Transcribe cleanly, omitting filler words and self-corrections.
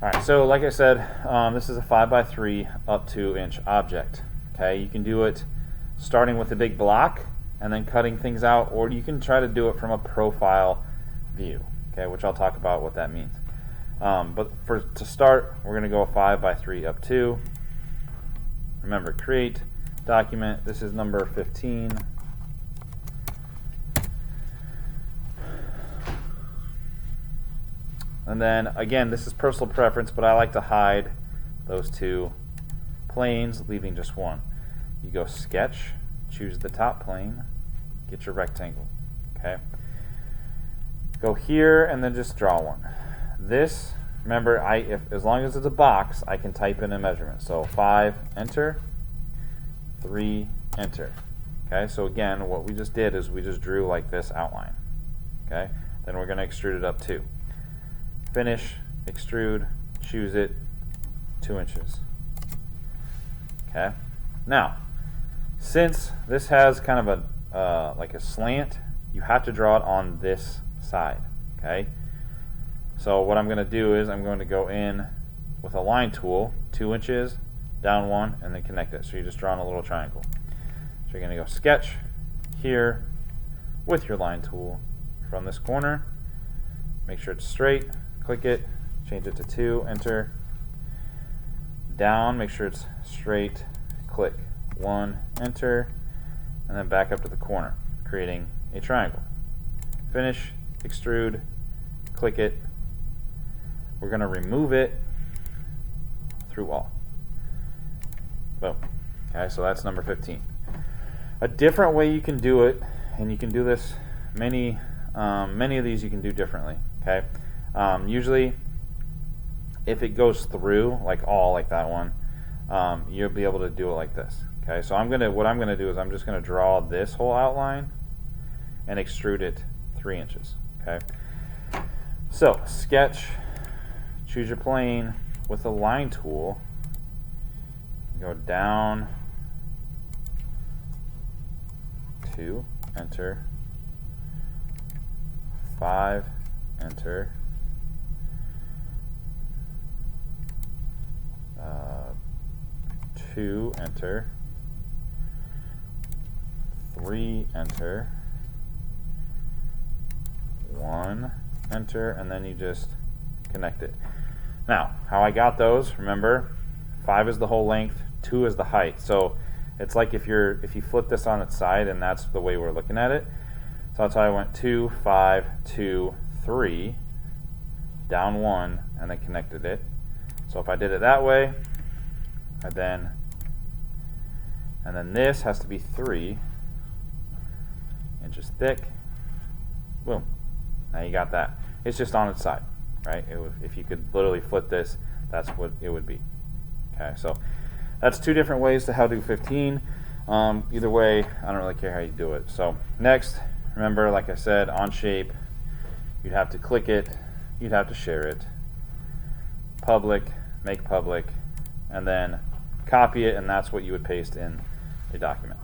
Alright, so like I said, this is a 5x3 up 2-inch object. Okay, you can do it starting with a big block and then cutting things out, or you can try to do it from a profile view, okay, which I'll talk about what that means. But to start, we're going to go 5x3 up 2. Remember, create document. This is number 15. And then again, this is personal preference, but I like to hide those two planes, leaving just one. You go sketch, choose the top plane, get your rectangle. Okay. Go here and then just draw one. This, remember, as long as it's a box, I can type in a measurement. So 5, enter, 3, enter. Okay, so again, what we just did is we just drew like this outline. Okay, then we're going to extrude it up 2. Finish, extrude, choose it, 2 inches. Okay, now, since this has kind of a like a slant, you have to draw it on this side. Okay, so what I'm going to do is I'm going to go in with a line tool, 2 inches, down 1, and then connect it. So you're just drawing a little triangle. So you're going to go sketch here with your line tool from this corner. Make sure it's straight. Click it, change it to 2, enter. Down, make sure it's straight, click 1, enter, and then back up to the corner, creating a triangle. Finish, extrude, click it. We're going to remove it through all. Boom. Okay, so that's number 15. A different way you can do it, and you can do this, many of these you can do differently. Okay. Usually, if it goes through, like that one, you'll be able to do it like this. Okay, so what I'm gonna do is I'm just gonna draw this whole outline and extrude it 3 inches. Okay, so sketch, choose your plane with the line tool. Go down 2, enter, 5, enter. 2, enter, 3, enter, 1, enter, and then you just connect it. Now, how I got those, remember, 5 is the whole length, 2 is the height. So it's like if you flip this on its side, and that's the way we're looking at it. So that's how I went 2, 5, 2, 3, down 1, and then connected it. So if I did it that way, and then this has to be 3 inches thick. Boom. Now you got that. It's just on its side, right? If you could literally flip this, that's what it would be. Okay, so that's 2 different ways to how to do 15. Either way, I don't really care how you do it. So next, remember, like I said, OnShape, you'd have to click it, you'd have to share it, public, make public, and then copy it, and that's what you would paste in a document.